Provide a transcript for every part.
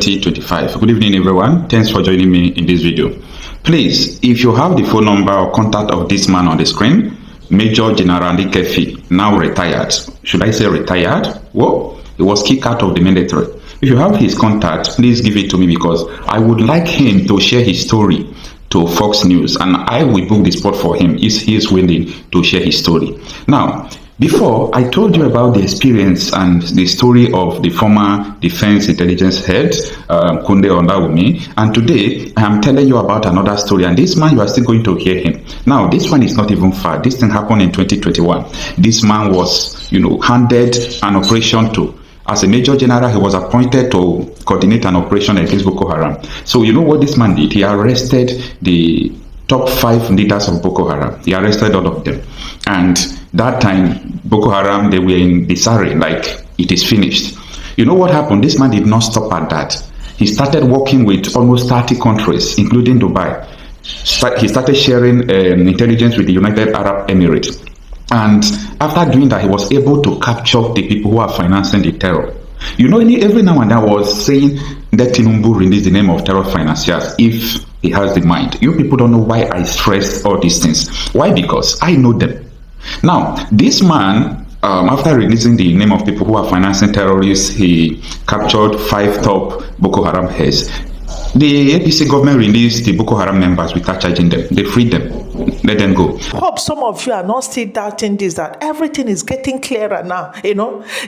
2025. Good evening, everyone. Thanks for joining me in this video. Please, if you have the phone number or contact of this man on the screen, Major General Kefi, now retired. Should I say retired? Well, he was kicked out of the military. If you have his contact, please give it to me because I would like him to share his story to Fox News, and I will book the spot for him if he is willing to share his story. Now, before, I told you about the experience and the story of the former Defense Intelligence Head, Kunde Ondawumi, and today I am telling you about another story, and this man, you are still going to hear him. Now, this one is not even far. This thing happened in 2021. This man was, handed an operation to. As a Major General, he was appointed to coordinate an operation against Boko Haram. So you know what this man did? He arrested the top 5 leaders of Boko Haram. He arrested all of them. And that time, Boko Haram, they were in disarray, like it is finished. You know what happened? This man did not stop at that. He started working with almost 30 countries, including Dubai. He started sharing intelligence with the United Arab Emirates. And after doing that, he was able to capture the people who are financing the terror. Every now and then I was saying that Tinubu release the name of terror financiers if he has the mind. You people don't know why I stress all these things. Why? Because I know them. Now, this man, after releasing the name of people who are financing terrorists, he captured 5 top Boko Haram heads. The APC government released the Boko Haram members without charging them. They freed them. Let them go. Hope some of you are not still doubting this, that everything is getting clearer now.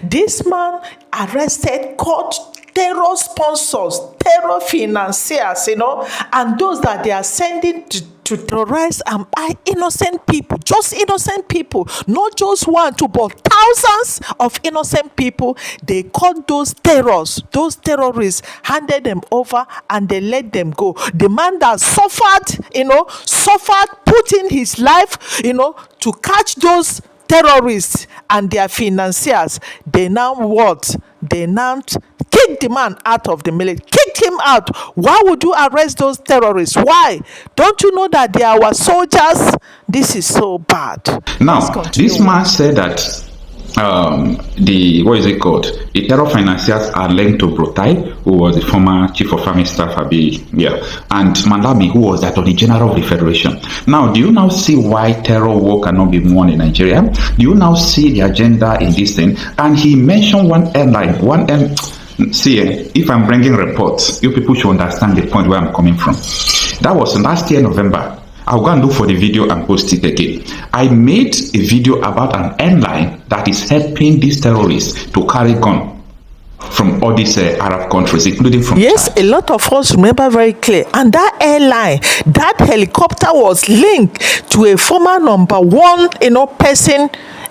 This man arrested, caught terror sponsors, terror financiers, and those that they are sending to terrorize and buy innocent people, just innocent people, not just 1, 2, but thousands of innocent people. They caught those terrorists, handed them over, and they let them go. The man that suffered, put in his life, to catch those terrorists and their financiers. They now what? They now kick the man out of the military. Kicked him out. Why would you arrest those terrorists? Why? Don't you know that they are our soldiers? This is so bad. Now, this man said that the terror financiers are linked to Brutai, who was the former chief of army staff, and Malami, who was the attorney general of the federation. Now, do you now see why terror war cannot be won in Nigeria? Do you now see the agenda in this thing? And he mentioned one airline, See, if I'm bringing reports, you people should understand the point where I'm coming from. That was last year, November. I'll go and look for the video and post it again. I made a video about an airline that is helping these terrorists to carry gun from all these Arab countries, including from Yes, Chad. a lot of us remember very clear. And that airline, that helicopter was linked to a former number 1, person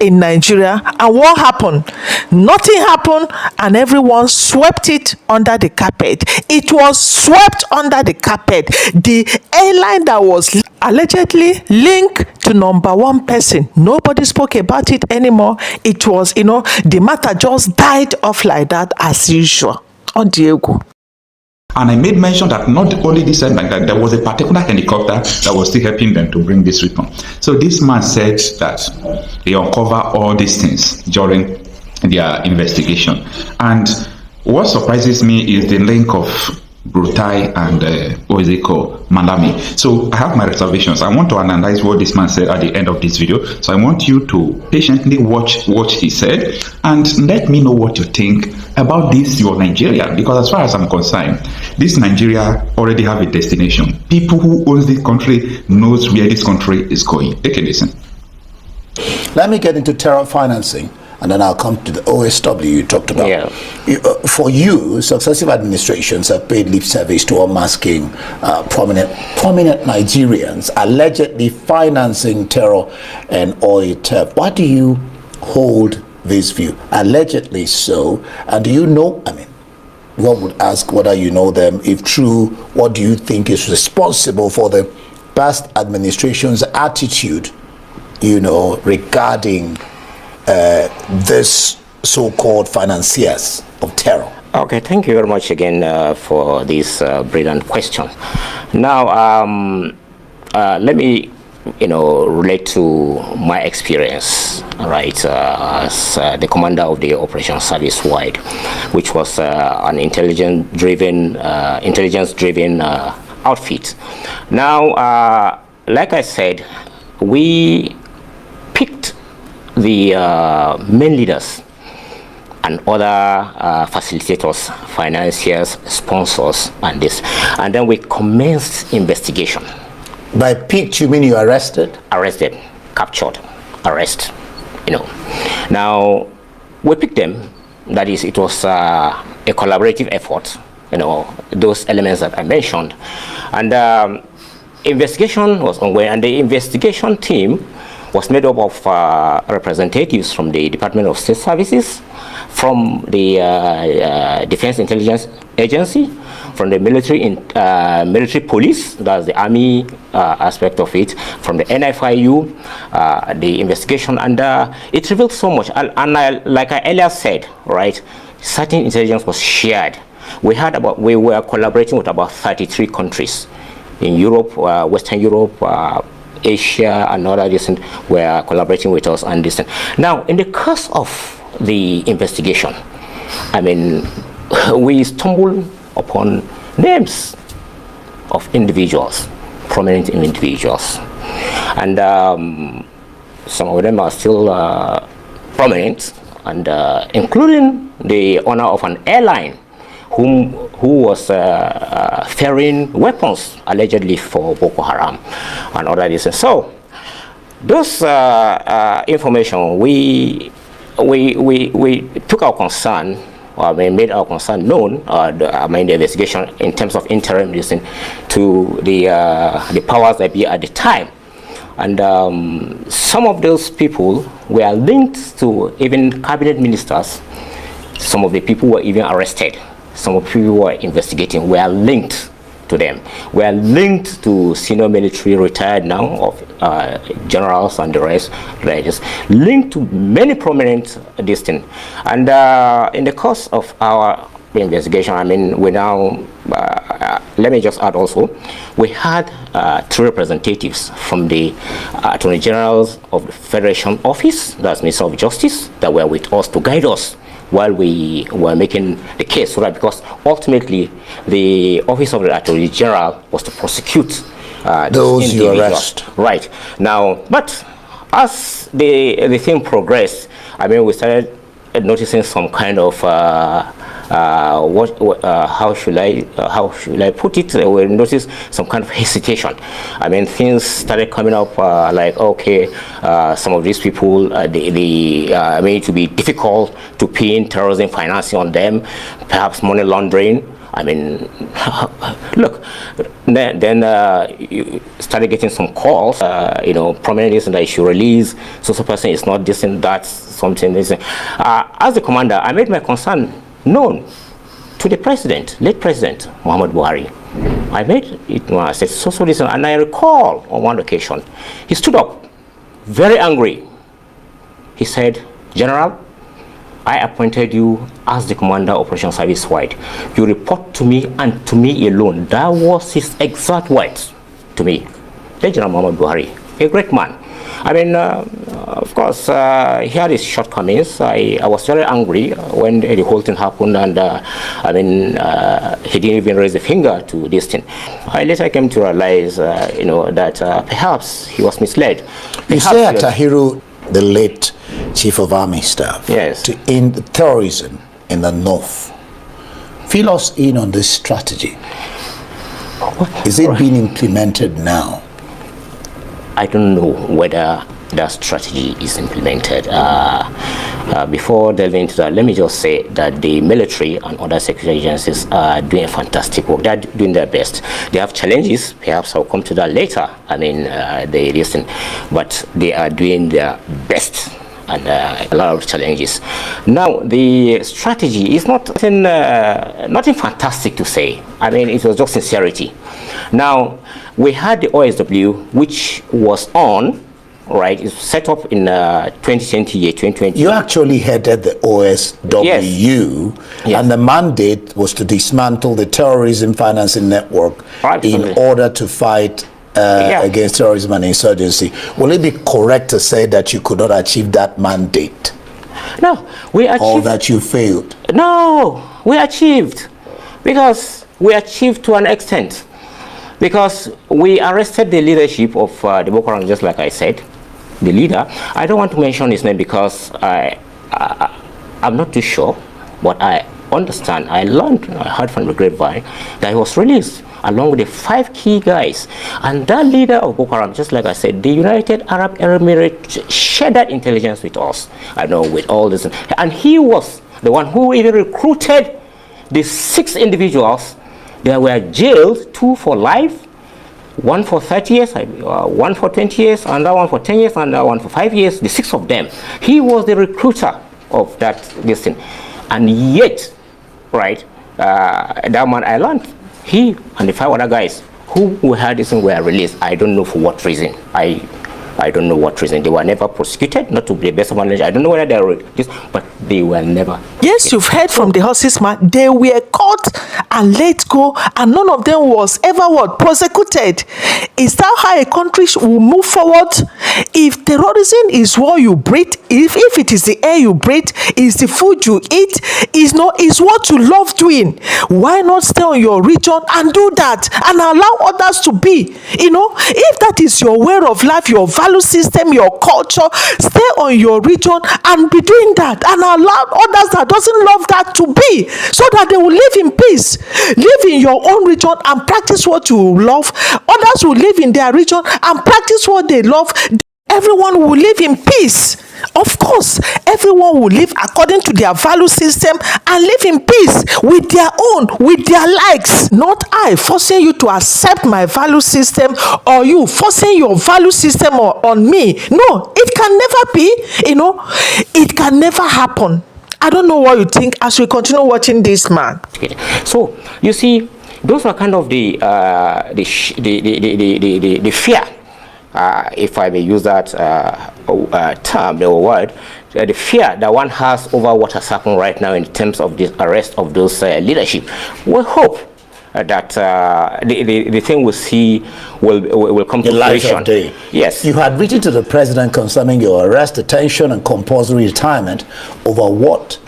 in Nigeria. And what happened? Nothing happened, and everyone swept it under the carpet. It was swept under the carpet. The airline that was allegedly linked to number 1 person, nobody spoke about it anymore. It was, the matter just died off like that as usual. On Diego. And I made mention that not only this airline, that there was a particular helicopter that was still helping them to bring this weapon. So this man said that they uncover all these things during their investigation. And what surprises me is the link of Brutai and Malami. So I have my reservations. I want to analyze what this man said at the end of this video. So I want you to patiently watch what he said and let me know what you think about this, your Nigeria. Because as far as I'm concerned, this Nigeria already have a destination. People who owns this country knows where this country is going. Take a listen. Let me get into terror financing, and then I'll come to the OSW you talked about. Yeah. For you, successive administrations have paid lip service to unmasking prominent Nigerians allegedly financing terror and oil theft. Why do you hold this view? Allegedly so. And do you know, one would ask whether you know them. If true, what do you think is responsible for the past administration's attitude, regarding this so-called financiers of terror? Okay, thank you very much again for this brilliant question. Now, let me relate to my experience, right, as the commander of the Operation Service Wide, which was an intelligence-driven outfit. Now, like I said, we picked the main leaders and other facilitators, financiers, sponsors, and then we commenced investigation. By picked, you mean you arrested? Arrested, captured, arrest. Now we picked them. That is, it was a collaborative effort. Those elements that I mentioned, and investigation was ongoing. And the investigation team was made up of representatives from the Department of State Services, from the Defense Intelligence Agency, from the military police, that's the army aspect of it, from the NFIU, the investigation, and it revealed so much. And like I earlier said, right, certain intelligence was shared. We were collaborating with about 33 countries in Europe, Western Europe, Asia, and other distant were collaborating with us and distant. Now, in the course of the investigation, we stumbled upon names of individuals, prominent individuals, and some of them are still prominent, and including the owner of an airline who was ferrying weapons allegedly for Boko Haram and other reasons. So those information, we took our concern, made our concern known, the investigation in terms of interim listening to the powers that be at the time. And some of those people were linked to even cabinet ministers. Some of the people were even arrested. Some of the people who were investigating were linked to them. Were linked to senior military retired now of generals and the rest, linked to many prominent distant. And in the course of our investigation, we now, let me just add also, we had 3 representatives from the Attorney Generals of the Federation Office, that's Minister of Justice, that were with us to guide us while we were making the case, right? Because ultimately, the Office of the Attorney General was to prosecute those you arrest. Right. Now, but as the thing progressed, we started noticing some kind of how should I put it? We noticed some kind of hesitation. Things started coming up like, okay, some of these people, they to be difficult to pin terrorism financing on them, perhaps money laundering. Look, then you started getting some calls, prominent that you should release, so person is not this and that, something. As the commander, I made my concern known to the president, late President Muhammad Buhari. I made it known. I said, so listen, and I recall on one occasion, he stood up, very angry. He said, General, I appointed you as the commander of Operation Service Wide. You report to me and to me alone. That was his exact words to me. Then General Muhammad Buhari, a great man. Of course, he had his shortcomings. I was very angry when the whole thing happened, and he didn't even raise a finger to this thing. I later came to realize, that perhaps he was misled. You say at Tahiru, the late Chief of Army Staff, yes, to end terrorism in the north. Fill us in on this strategy. Is it being implemented now? I don't know whether that strategy is implemented. Before delving into that, let me just say that the military and other security agencies are doing fantastic work. They're doing their best. They have challenges. Perhaps I'll come to that later. They listen, but they are doing their best. And a lot of challenges. Now, the strategy is nothing fantastic to say. It was just sincerity. Now, we had the OSW, which was on, right? It's set up in 2020. You actually headed the OSW, yes. And the mandate was to dismantle the terrorism financing network in order to fight against terrorism and insurgency. Will it be correct to say that you could not achieve that mandate? No, we achieved. Or that you failed? No, we achieved. Because we achieved to an extent. Because we arrested the leadership of the Boko Haram, just like I said. The leader, I don't want to mention his name because I'm not too sure, but I understand, I heard from the grapevine that he was released along with the 5 key guys. And that leader of Boko Haram, just like I said, the United Arab Emirates shared that intelligence with us. I know, with all this. And he was the one who even recruited the 6 individuals. They were jailed, 2 for life, 1 for 30 years, 1 for 20 years, another one for 10 years, and another one for 5 years, the 6 of them. He was the recruiter of this thing. And yet, right, that man I learned, he and the 5 other guys who had this thing were released. I don't know for what reason. I don't know what reason. They were never prosecuted, not to the best of my knowledge. I don't know whether they were this, but they were never. Yes, you've heard from the horse's mouth. They were caught and let go, and none of them was ever what? Prosecuted. Is that how a country will move forward? If terrorism is what you breathe, if it is the air you breathe, is the food you eat, is what you love doing, why not stay on your region and do that and allow others to be? If that is your way of life, your value system, your culture, stay on your region and be doing that and allow others that doesn't love that to be, so that they will live in peace. Live in your own region and practice what you love. Others will live in their region and practice what they love. Everyone will live in peace. Of course, everyone will live according to their value system and live in peace with their own, with their likes. Not I forcing you to accept my value system, or you forcing your value system on me. No, it can never be. It can never happen. I don't know what you think as we continue watching this man. So you see, those are kind of the fear. If I may use that term or word, the fear that one has over what has happened right now in terms of the arrest of those leadership. We hope that the thing we see will come to fruition. Yes. You had written to the president concerning your arrest, detention, and compulsory retirement over what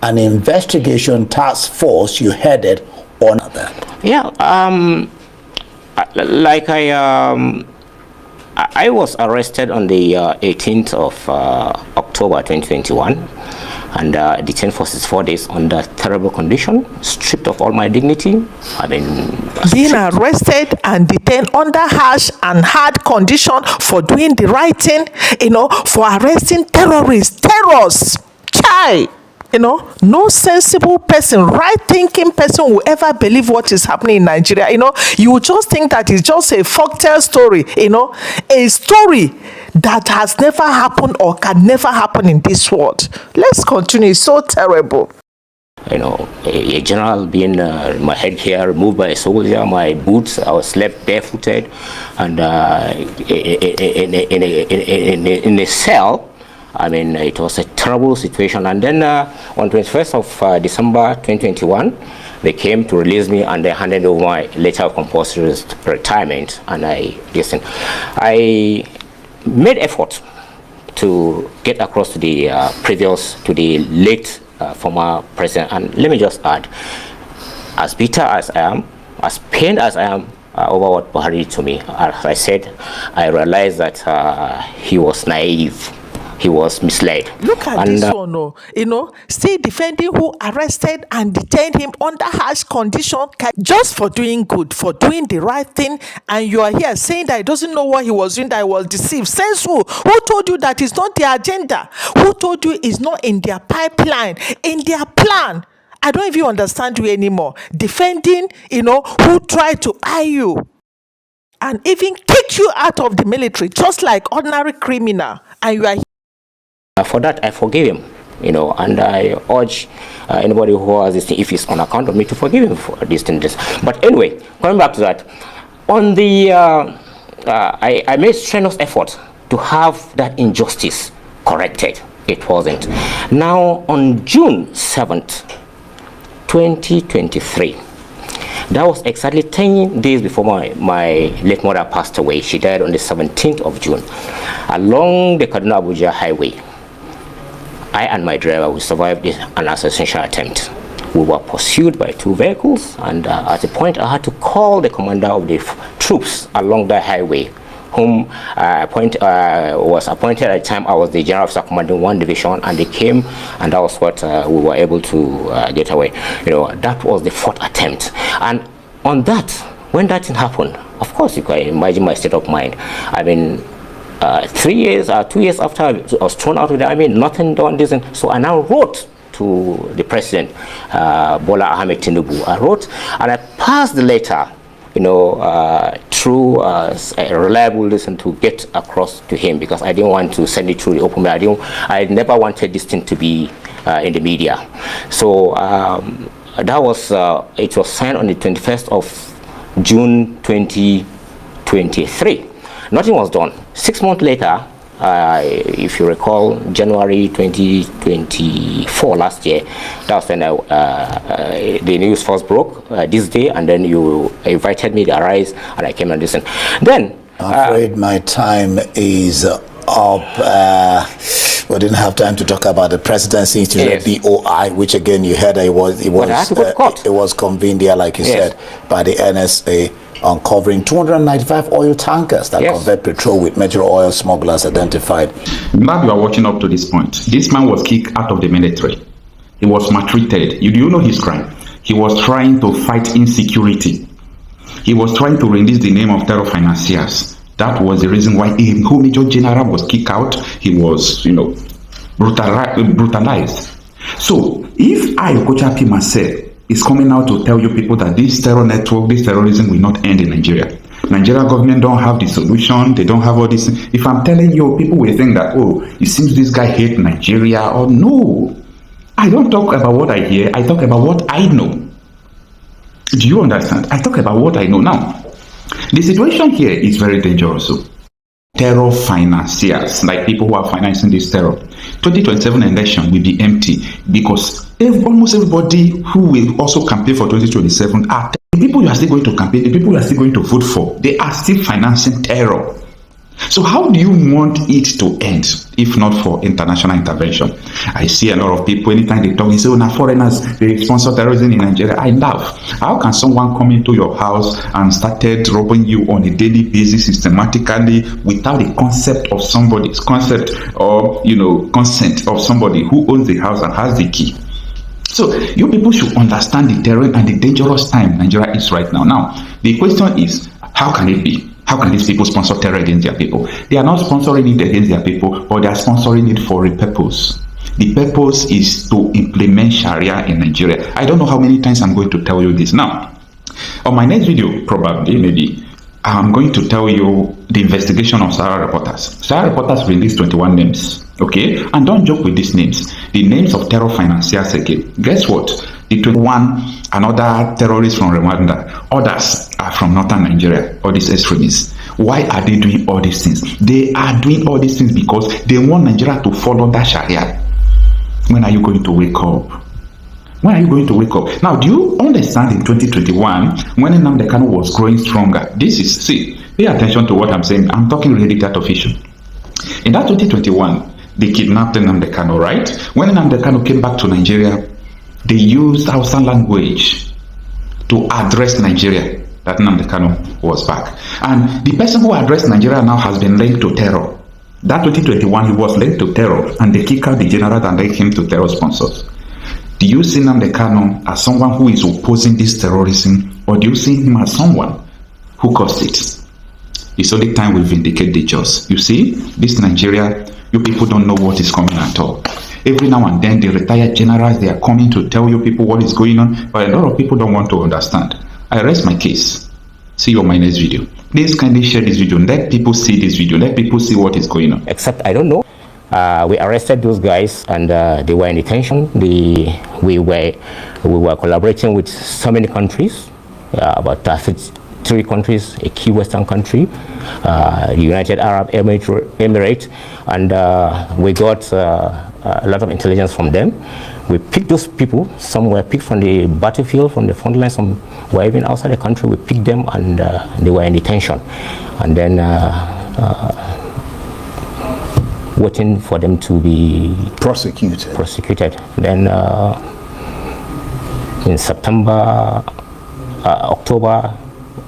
an investigation task force you headed on that. Yeah. Like I was arrested on the 18th of October 2021 and detained for 64 days under terrible condition, stripped of all my dignity. Being arrested and detained under harsh and hard condition for doing the right thing, for arresting terrorists. Chai! No sensible person, right-thinking person will ever believe what is happening in Nigeria. You will just think that it's just a folktale story, a story that has never happened or can never happen in this world. Let's continue. It's so terrible. A general being my head here removed by a soldier, my boots, I was left barefooted, and in a cell. It was a terrible situation. And then on 21st of December 2021, they came to release me and they handed over my letter of compulsory retirement. And I made effort to get across to the late former president. And let me just add, as bitter as I am, as pained as I am over what Buhari did to me, as I said, I realized that he was naive. He was misled. Look at this one, still defending who arrested and detained him under harsh condition just for doing good, for doing the right thing, and you are here saying that he doesn't know what he was doing, that he was deceived. Says who? Who told you that it's not their agenda? Who told you it's not in their pipeline, in their plan? I don't even understand you anymore. Defending, who tried to eye you and even kick you out of the military, just like ordinary criminal, and you are for that, I forgive him, and I urge anybody who has this thing, if it's on account of me, to forgive him for these things. But anyway, coming back to that, on the, I made strenuous effort to have that injustice corrected. It wasn't. Now, on June 7th, 2023, That was exactly 10 days before my late mother passed away. She died on the 17th of June. Along the Kaduna-Abuja highway, I and my driver, we survived an assassination attempt. We were pursued by 2 vehicles, and at a point I had to call the commander of the troops along the highway, whom was appointed at the time. I was the general officer commanding 1 division, and they came, and that was what we were able to get away. That was the 4th attempt. And on that, when that thing happened, of course you can imagine my state of mind. I mean, 2 years after I was thrown out of the army, nothing done, this, and so I now wrote to the president, Bola Ahmed Tinubu. I wrote, and I passed the letter, through a reliable listen to get across to him, because I didn't want to send it through the open mail. I never wanted this thing to be in the media. So that was, it was signed on the 21st of June 2023. Nothing was done. 6 months later, if you recall, January 2024 last year, that was when the news first broke this day, and then you invited me to arise, and I came and listened. Then I'm afraid my time is up. We didn't have time to talk about the presidency institute, yes. BOI, which again you heard it was convened there, like you yes. said, by the NSA, uncovering 295 oil tankers that yes. convert petrol with major oil smugglers identified. Glad you are watching up to this point. This man was kicked out of the military. He was maltreated. You do know his crime. He was trying to fight insecurity. He was trying to release the name of terror financiers. That was the reason why a whole major general was kicked out. He was, brutalized. So, if I, Okochapi myself, is coming out to tell you people that this terror network, this terrorism will not end in Nigeria. Nigeria government don't have the solution. They don't have all this. If I'm telling you, people will think that, oh, it seems this guy hates Nigeria. Or no. I don't talk about what I hear. I talk about what I know. Do you understand? I talk about what I know. Now, the situation here is very dangerous. So, terror financiers, like people who are financing this terror. 2027 election will be empty because almost everybody who will also campaign for 2027 are the people you are still going to campaign, the people you are still going to vote for. They are still financing terror. So how do you want it to end if not for international intervention? I see a lot of people, anytime they talk, they say, oh, now foreigners, they sponsor terrorism in Nigeria. I laugh. How can someone come into your house and started robbing you on a daily basis systematically without the concept of somebody's consent of somebody who owns the house and has the key? So you people should understand the terrain and the dangerous time Nigeria is right now. Now, the question is, how can it be? How can these people sponsor terror against their people? They are not sponsoring it against their people, but they are sponsoring it for a purpose. The purpose is to implement Sharia in Nigeria. I don't know how many times I'm going to tell you this. Now, on my next video, probably, maybe, I'm going to tell you the investigation of Sahara reporters. Sahara reporters released 21 names, okay? And don't joke with these names. The names of terror financiers again. Guess what? The 21, another terrorists from Rwanda. Others are from northern Nigeria, all these extremists. Why are they doing all these things? They are doing all these things because they want Nigeria to follow that Sharia. When are you going to wake up? When are you going to wake up? Now, do you understand in 2021, when Nnamdi Kanu was growing stronger? Pay attention to what I'm saying. I'm talking really that official. In that 2021, they kidnapped Nnamdi Kanu, right? When Nnamdi Kanu came back to Nigeria, they used Hausa language to address Nigeria, that Nnamdi Kanu was back. And the person who addressed Nigeria now has been linked to terror. That 2021, he was linked to terror, and they kicked out the general and linked him to terror sponsors. Do you see Nnamdi Kanu as someone who is opposing this terrorism, or do you see him as someone who caused it? It's only time we vindicate the just. You see, this Nigeria, you people don't know what is coming at all. Every now and then, the retired generals, they are coming to tell you people what is going on, but a lot of people don't want to understand. I rest my case. See you on my next video. Please kindly share this video. Let people see this video. Let people see what is going on. Except, I don't know. We arrested those guys, and they were in detention. We were collaborating with so many countries, about 3 countries, a key Western country, the United Arab Emirates, and we got a lot of intelligence from them. we picked those people. Some were picked from the battlefield, from the front lines, some were even outside the country. We picked them, and they were in detention. And then waiting for them to be prosecuted. Then in September, October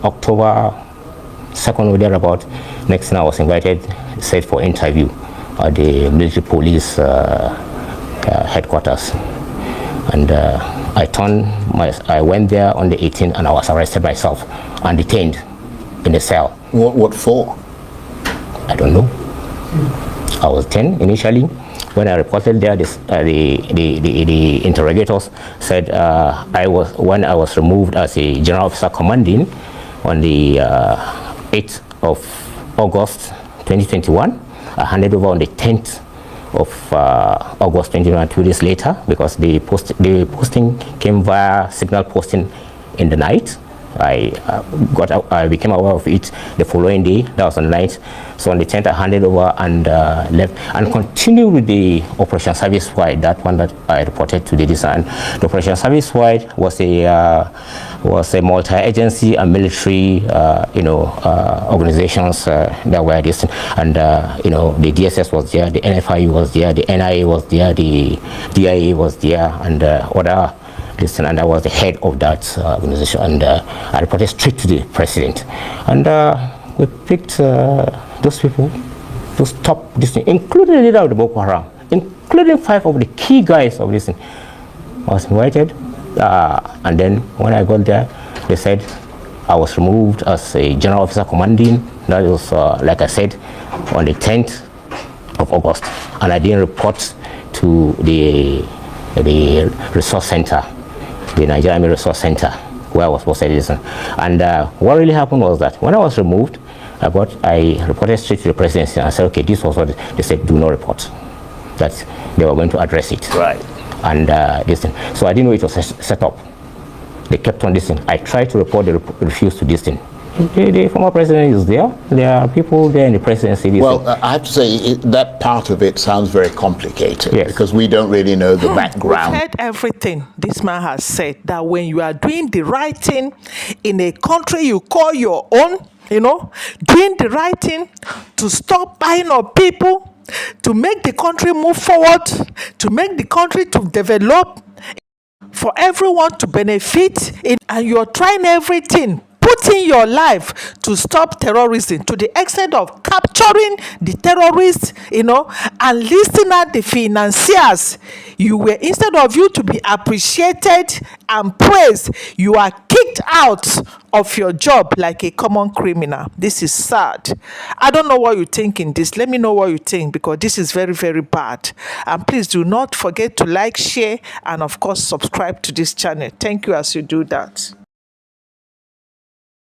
2nd or thereabout, next thing I was invited, said for interview at the military police headquarters. And I went there on the 18th, and I was arrested myself and detained in a cell. What for? I don't know. I was 10 initially. When I reported there, the interrogators said when I was removed as a general officer commanding on the 8th of August 2021, I handed over on the 10th of August 2021, 2 days later, because the posting came via signal posting in the night. I became aware of it the following day. That was on the 9th. So on the 10th, I handed over and left and continued with the Operation Service Wide, that one that I reported to the design. The Operation Service Wide was a multi-agency and military, organizations that were distant. And the DSS was there, the NFIU was there, the NIA was there, the DIA was there, and other. And I was the head of that organization, and I reported straight to the president. And we picked those people, those top, including the leader of the Boko Haram, including 5 of the key guys of this thing. I was invited, and then when I got there, they said I was removed as a general officer commanding. That was, like I said, on the 10th of August, and I didn't report to the resource center, the Nigerian Army Resource Center, where I was posted. And what really happened was that when I was removed, I reported straight to the presidency, and I said, okay, this was what they said, do not report. That they were going to address it. Right. And so I didn't know it was set up. They kept on this thing. I tried to report, they refused to this thing. The former president is there. There are people there in the presidency. Well, I have to say, that part of it sounds very complicated, yes, because we don't really know the background. We've heard everything this man has said, that when you are doing the right thing in a country you call your own, doing the right thing to stop buying up people, to make the country move forward, to make the country to develop, for everyone to benefit, and you're trying everything, putting your life to stop terrorism, to the extent of capturing the terrorists, and listing out the financiers. Instead of you to be appreciated and praised, you are kicked out of your job like a common criminal. This is sad. I don't know what you think in this. Let me know what you think, because this is very, very bad. And please do not forget to like, share, and of course subscribe to this channel. Thank you as you do that.